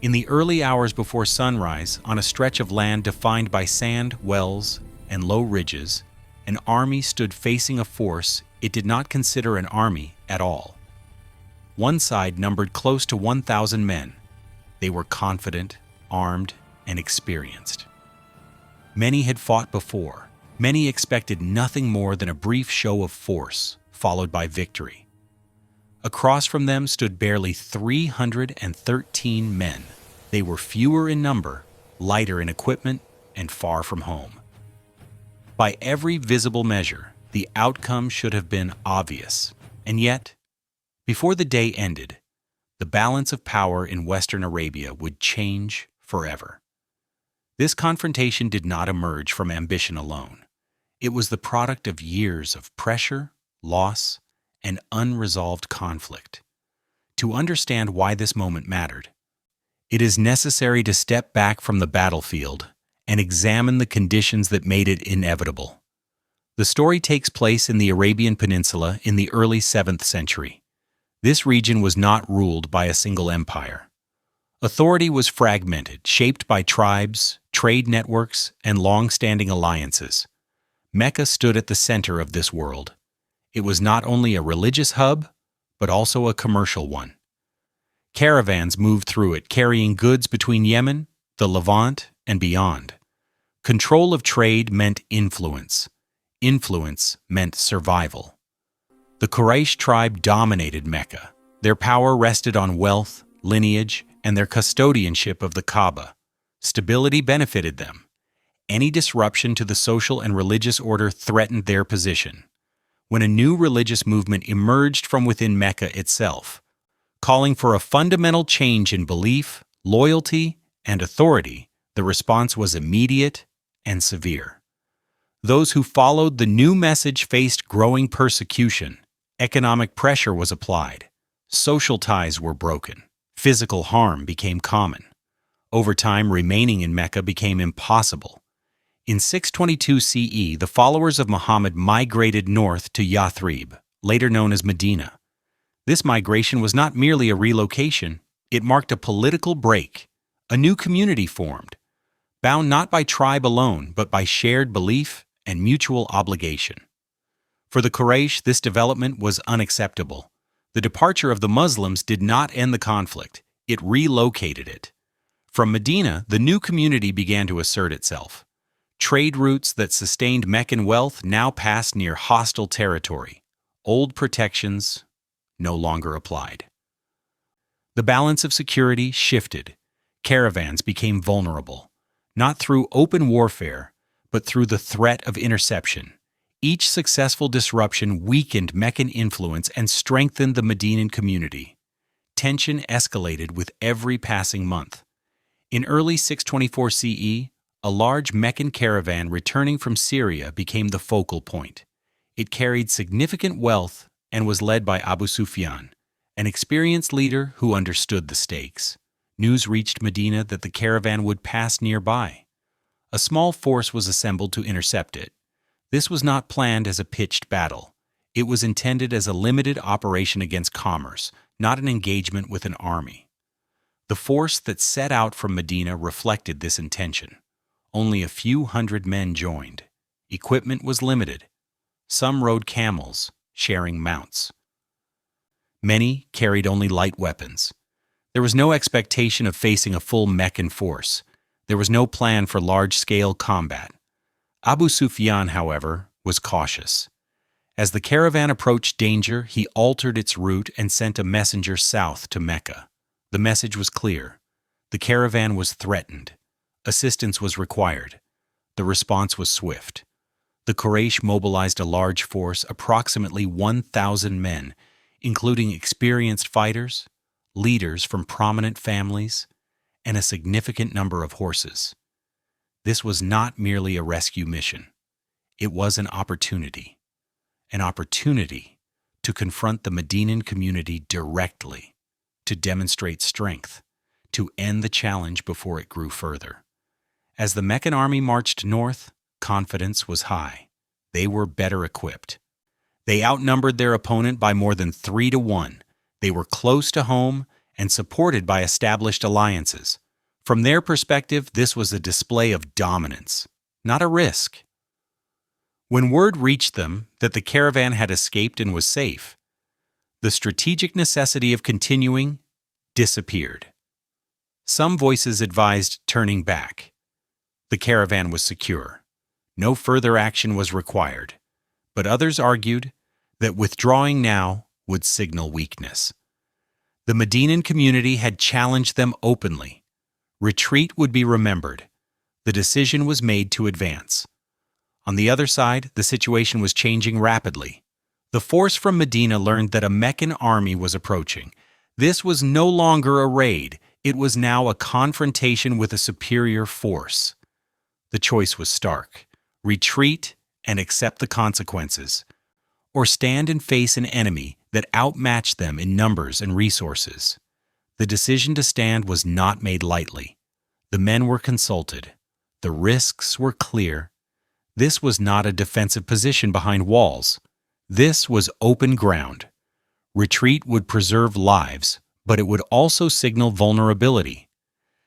In the early hours before sunrise, on a stretch of land defined by sand, wells, and low ridges, an army stood facing a force it did not consider an army at all. One side numbered close to 1,000 men. They were confident, armed, and experienced. Many had fought before. Many expected nothing more than a brief show of force, followed by victory. Across from them stood barely 313 men. They were fewer in number, lighter in equipment, and far from home. By every visible measure, the outcome should have been obvious. And yet, before the day ended, the balance of power in Western Arabia would change forever. This confrontation did not emerge from ambition alone. It was the product of years of pressure, loss, and unresolved conflict. To understand why this moment mattered, it is necessary to step back from the battlefield and examine the conditions that made it inevitable. The story takes place in the Arabian Peninsula in the early 7th century. This region was not ruled by a single empire. Authority was fragmented, shaped by tribes, trade networks, and long-standing alliances. Mecca stood at the center of this world. It was not only a religious hub, but also a commercial one. Caravans moved through it, carrying goods between Yemen, the Levant, and beyond. Control of trade meant influence. Influence meant survival. The Quraysh tribe dominated Mecca. Their power rested on wealth, lineage, and their custodianship of the Kaaba. Stability benefited them. Any disruption to the social and religious order threatened their position. When a new religious movement emerged from within Mecca itself, calling for a fundamental change in belief, loyalty, and authority, the response was immediate and severe. Those who followed the new message faced growing persecution. Economic pressure was applied. Social ties were broken. Physical harm became common. Over time, remaining in Mecca became impossible. In 622 CE, the followers of Muhammad migrated north to Yathrib, later known as Medina. This migration was not merely a relocation, it marked a political break. A new community formed, bound not by tribe alone, but by shared belief and mutual obligation. For the Quraysh, this development was unacceptable. The departure of the Muslims did not end the conflict, it relocated it. From Medina, the new community began to assert itself. Trade routes that sustained Meccan wealth now passed near hostile territory. Old protections no longer applied. The balance of security shifted. Caravans became vulnerable, not through open warfare, but through the threat of interception. Each successful disruption weakened Meccan influence and strengthened the Medinan community. Tension escalated with every passing month. In early 624 CE, a large Meccan caravan returning from Syria became the focal point. It carried significant wealth and was led by Abu Sufyan, an experienced leader who understood the stakes. News reached Medina that the caravan would pass nearby. A small force was assembled to intercept it. This was not planned as a pitched battle. It was intended as a limited operation against commerce, not an engagement with an army. The force that set out from Medina reflected this intention. Only a few hundred men joined. Equipment was limited. Some rode camels, sharing mounts. Many carried only light weapons. There was no expectation of facing a full Meccan force. There was no plan for large-scale combat. Abu Sufyan, however, was cautious. As the caravan approached danger, he altered its route and sent a messenger south to Mecca. The message was clear. The caravan was threatened. Assistance was required. The response was swift. The Quraysh mobilized a large force, approximately 1,000 men, including experienced fighters, leaders from prominent families, and a significant number of horses. This was not merely a rescue mission. It was an opportunity to confront the Medinan community directly, to demonstrate strength, to end the challenge before it grew further. As the Meccan army marched north, confidence was high. They were better equipped. They outnumbered their opponent by more than 3-1. They were close to home, and supported by established alliances. From their perspective, this was a display of dominance, not a risk. When word reached them that the caravan had escaped and was safe, the strategic necessity of continuing disappeared. Some voices advised turning back. The caravan was secure. No further action was required. But others argued that withdrawing now would signal weakness. The Medinan community had challenged them openly. Retreat would be remembered. The decision was made to advance. On the other side, the situation was changing rapidly. The force from Medina learned that a Meccan army was approaching. This was no longer a raid. It was now a confrontation with a superior force. The choice was stark: retreat and accept the consequences, or stand and face an enemy that outmatched them in numbers and resources. The decision to stand was not made lightly. The men were consulted. The risks were clear. This was not a defensive position behind walls. This was open ground. Retreat would preserve lives, but it would also signal vulnerability.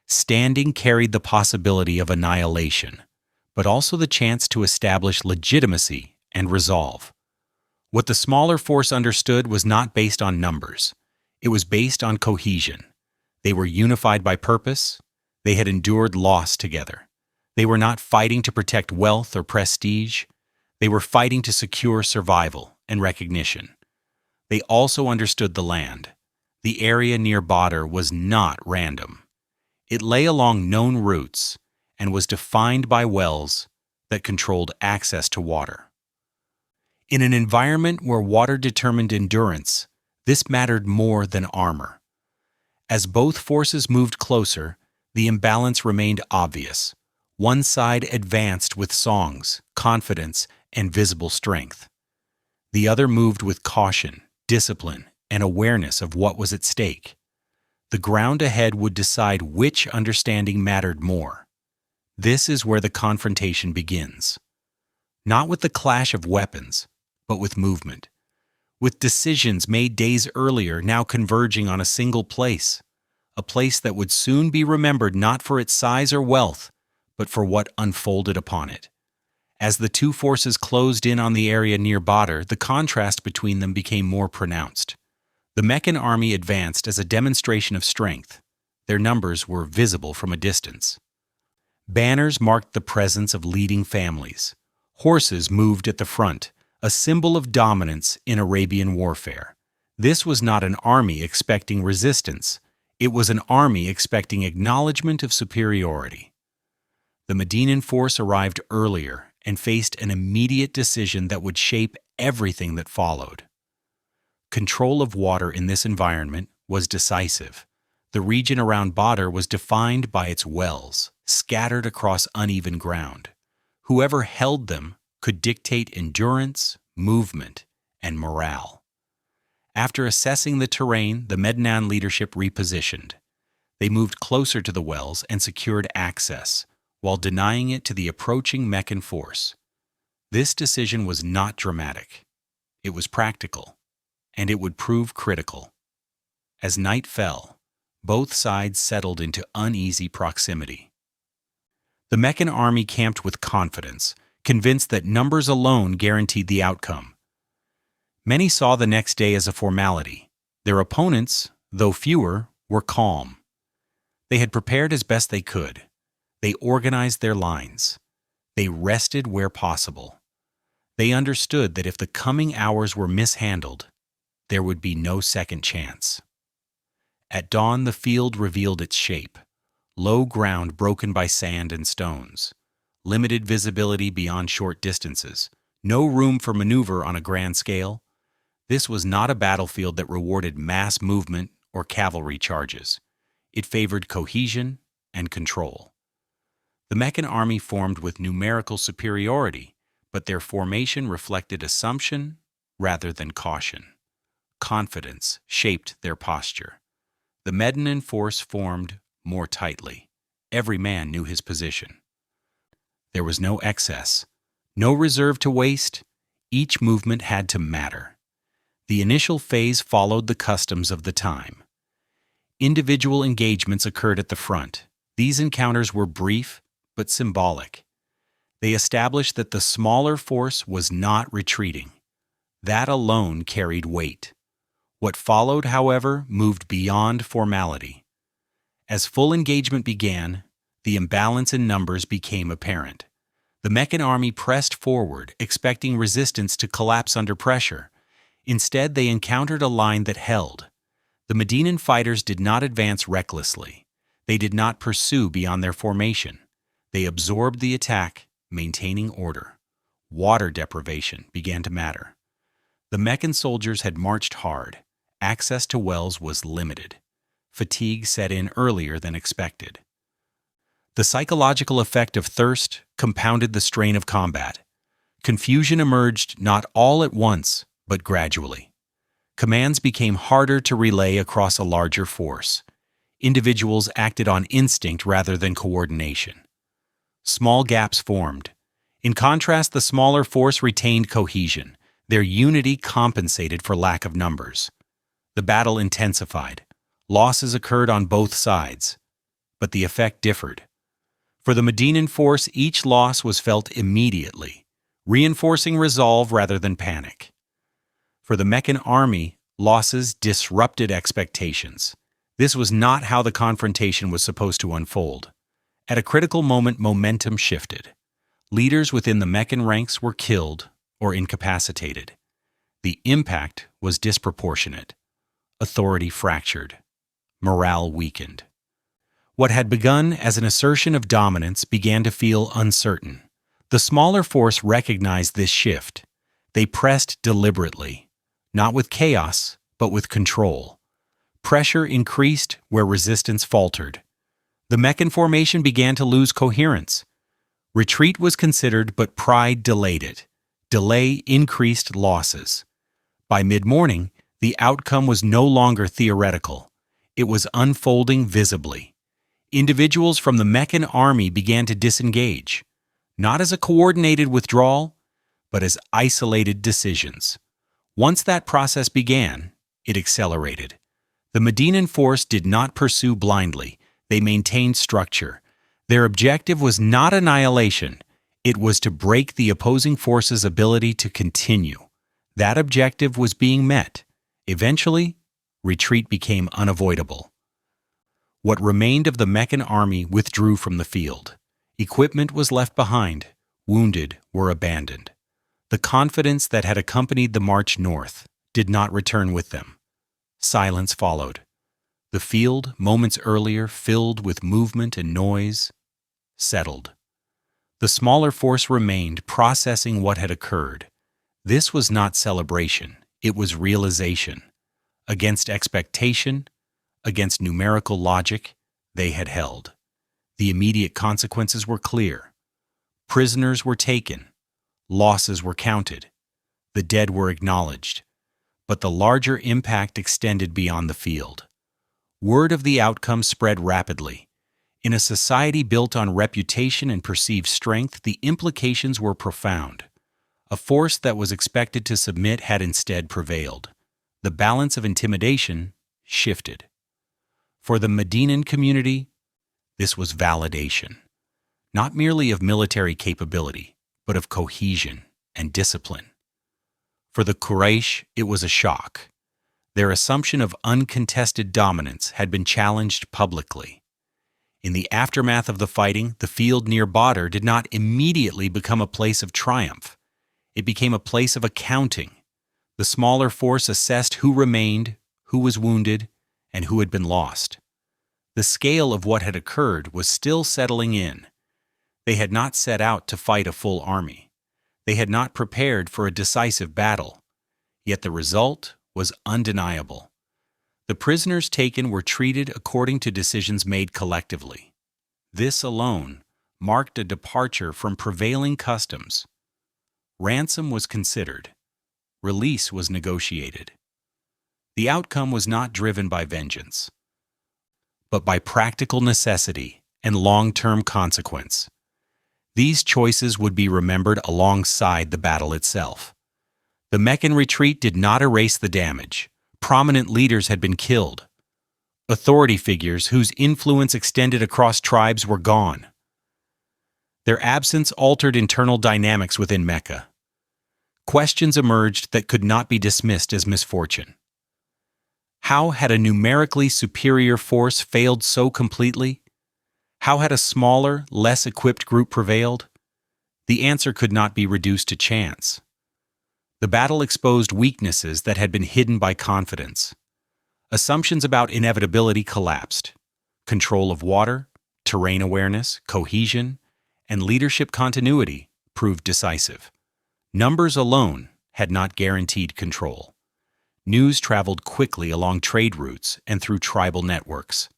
Standing carried the possibility of annihilation, but also the chance to establish legitimacy and resolve. What the smaller force understood was not based on numbers. It was based on cohesion. They were unified by purpose. They had endured loss together. They were not fighting to protect wealth or prestige. They were fighting to secure survival and recognition. They also understood the land. The area near Badr was not random. It lay along known routes and was defined by wells that controlled access to water. In an environment where water determined endurance, this mattered more than armor. As both forces moved closer, the imbalance remained obvious. One side advanced with songs, confidence, and visible strength. The other moved with caution, discipline, and awareness of what was at stake. The ground ahead would decide which understanding mattered more. This is where the confrontation begins. Not with the clash of weapons, but with movement. With decisions made days earlier now converging on a single place. A place that would soon be remembered not for its size or wealth, but for what unfolded upon it. As the two forces closed in on the area near Badr, the contrast between them became more pronounced. The Meccan army advanced as a demonstration of strength. Their numbers were visible from a distance. Banners marked the presence of leading families. Horses moved at the front, a symbol of dominance in Arabian warfare. This was not an army expecting resistance. It was an army expecting acknowledgement of superiority. The Medinan force arrived earlier and faced an immediate decision that would shape everything that followed. Control of water in this environment was decisive. The region around Badr was defined by its wells, scattered across uneven ground. Whoever held them could dictate endurance, movement, and morale. After assessing the terrain, the Medinan leadership repositioned. They moved closer to the wells and secured access, while denying it to the approaching Meccan force. This decision was not dramatic. It was practical, and it would prove critical. As night fell, both sides settled into uneasy proximity. The Meccan army camped with confidence, convinced that numbers alone guaranteed the outcome. Many saw the next day as a formality. Their opponents, though fewer, were calm. They had prepared as best they could. They organized their lines. They rested where possible. They understood that if the coming hours were mishandled, there would be no second chance. At dawn, the field revealed its shape. Low ground broken by sand and stones. Limited visibility beyond short distances. No room for maneuver on a grand scale. This was not a battlefield that rewarded mass movement or cavalry charges. It favored cohesion and control. The Meccan army formed with numerical superiority, but their formation reflected assumption rather than caution. Confidence shaped their posture. The Medinan force formed more tightly. Every man knew his position. There was no excess, no reserve to waste. Each movement had to matter. The initial phase followed the customs of the time. Individual engagements occurred at the front. These encounters were brief but symbolic. They established that the smaller force was not retreating. That alone carried weight. What followed, however, moved beyond formality. As full engagement began, the imbalance in numbers became apparent. The Meccan army pressed forward, expecting resistance to collapse under pressure. Instead, they encountered a line that held. The Medinan fighters did not advance recklessly. They did not pursue beyond their formation. They absorbed the attack, maintaining order. Water deprivation began to matter. The Meccan soldiers had marched hard. Access to wells was limited. Fatigue set in earlier than expected. The psychological effect of thirst compounded the strain of combat. Confusion emerged not all at once, but gradually. Commands became harder to relay across a larger force. Individuals acted on instinct rather than coordination. Small gaps formed. In contrast, the smaller force retained cohesion. Their unity compensated for lack of numbers. The battle intensified. Losses occurred on both sides, but the effect differed. For the Medinan force, each loss was felt immediately, reinforcing resolve rather than panic. For the Meccan army, losses disrupted expectations. This was not how the confrontation was supposed to unfold. At a critical moment, momentum shifted. Leaders within the Meccan ranks were killed or incapacitated. The impact was disproportionate. Authority fractured. Morale weakened. What had begun as an assertion of dominance began to feel uncertain. The smaller force recognized this shift. They pressed deliberately. Not with chaos, but with control. Pressure increased where resistance faltered. The Meccan formation began to lose coherence. Retreat was considered, but pride delayed it. Delay increased losses. By mid-morning, the outcome was no longer theoretical. It was unfolding visibly. Individuals from the Meccan army began to disengage, not as a coordinated withdrawal, but as isolated decisions. Once that process began, it accelerated. The Medinan force did not pursue blindly. They maintained structure. Their objective was not annihilation. It was to break the opposing force's ability to continue. That objective was being met. Eventually, retreat became unavoidable. What remained of the Meccan army withdrew from the field. Equipment was left behind. Wounded were abandoned. The confidence that had accompanied the march north did not return with them. Silence followed. The field, moments earlier filled with movement and noise, settled. The smaller force remained, processing what had occurred. This was not celebration, it was realization. Against expectation, against numerical logic, they had held. The immediate consequences were clear. Prisoners were taken. Losses were counted. The dead were acknowledged. But the larger impact extended beyond the field. Word of the outcome spread rapidly. In a society built on reputation and perceived strength, the implications were profound. A force that was expected to submit had instead prevailed. The balance of intimidation shifted. For the Medinan community, this was validation, not merely of military capability, but of cohesion and discipline. For the Quraysh, it was a shock. Their assumption of uncontested dominance had been challenged publicly. In the aftermath of the fighting, the field near Badr did not immediately become a place of triumph. It became a place of accounting. The smaller force assessed who remained, who was wounded, and who had been lost. The scale of what had occurred was still settling in. They had not set out to fight a full army. They had not prepared for a decisive battle. Yet the result was undeniable. The prisoners taken were treated according to decisions made collectively. This alone marked a departure from prevailing customs. Ransom was considered. Release was negotiated. The outcome was not driven by vengeance, but by practical necessity and long-term consequence. These choices would be remembered alongside the battle itself. The Meccan retreat did not erase the damage. Prominent leaders had been killed. Authority figures whose influence extended across tribes were gone. Their absence altered internal dynamics within Mecca. Questions emerged that could not be dismissed as misfortune. How had a numerically superior force failed so completely? How had a smaller, less equipped group prevailed? The answer could not be reduced to chance. The battle exposed weaknesses that had been hidden by confidence. Assumptions about inevitability collapsed. Control of water, terrain awareness, cohesion, and leadership continuity proved decisive. Numbers alone had not guaranteed control. News traveled quickly along trade routes and through tribal networks.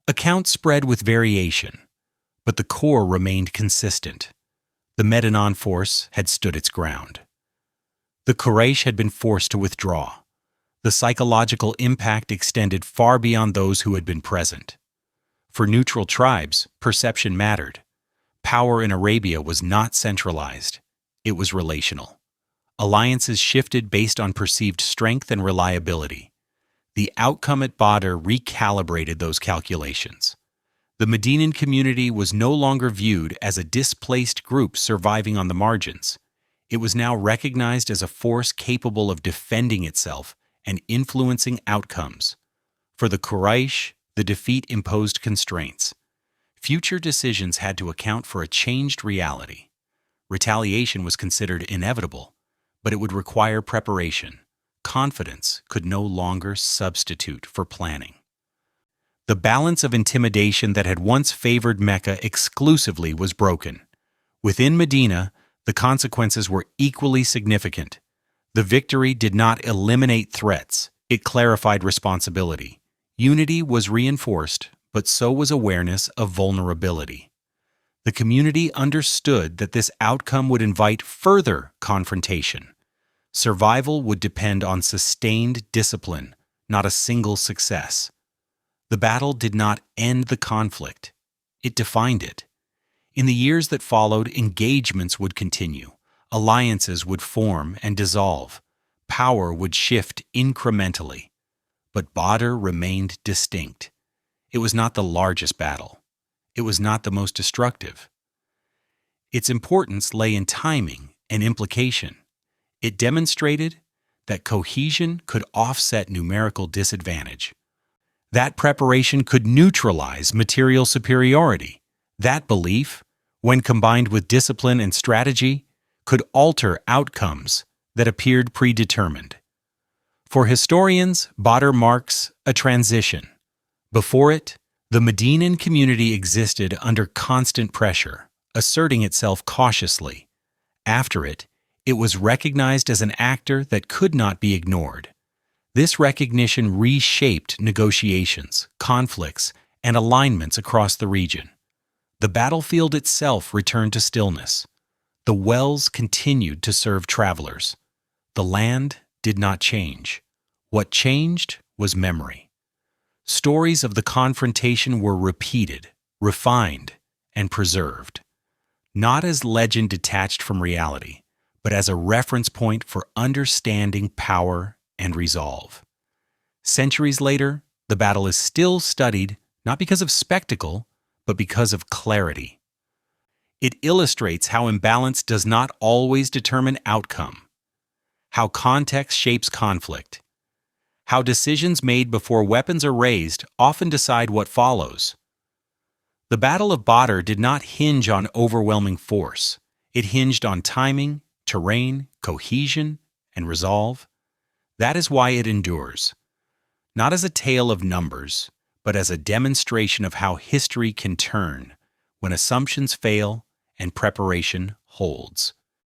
Accounts spread with variation, but the core remained consistent. The Medinan force had stood its ground. The Quraysh had been forced to withdraw. The psychological impact extended far beyond those who had been present. For neutral tribes, perception mattered. Power in Arabia was not centralized. It was relational. Alliances shifted based on perceived strength and reliability. The outcome at Badr recalibrated those calculations. The Medinan community was no longer viewed as a displaced group surviving on the margins. It was now recognized as a force capable of defending itself and influencing outcomes. For the Quraysh, the defeat imposed constraints. Future decisions had to account for a changed reality. Retaliation was considered inevitable, but it would require preparation. Confidence could no longer substitute for planning. The balance of intimidation that had once favored Mecca exclusively was broken. Within Medina, the consequences were equally significant. The victory did not eliminate threats, it clarified responsibility. Unity was reinforced, but so was awareness of vulnerability. The community understood that this outcome would invite further confrontation. Survival would depend on sustained discipline, not a single success. The battle did not end the conflict. It defined it. In the years that followed, engagements would continue. Alliances would form and dissolve. Power would shift incrementally. But Badr remained distinct. It was not the largest battle. It was not the most destructive. Its importance lay in timing and implication. It demonstrated that cohesion could offset numerical disadvantage. That preparation could neutralize material superiority. That belief, when combined with discipline and strategy, could alter outcomes that appeared predetermined. For historians, Badr marks a transition. Before it, the Medinan community existed under constant pressure, asserting itself cautiously. After it, it was recognized as an actor that could not be ignored. This recognition reshaped negotiations, conflicts, and alignments across the region. The battlefield itself returned to stillness. The wells continued to serve travelers. The land did not change. What changed was memory. Stories of the confrontation were repeated, refined, and preserved, not as legend detached from reality, but as a reference point for understanding power and resolve. Centuries later, the battle is still studied not because of spectacle, but because of clarity. It illustrates how imbalance does not always determine outcome, how context shapes conflict, how decisions made before weapons are raised often decide what follows. The Battle of Badr did not hinge on overwhelming force. It hinged on timing, terrain, cohesion, and resolve. That is why it endures, not as a tale of numbers, but as a demonstration of how history can turn when assumptions fail and preparation holds.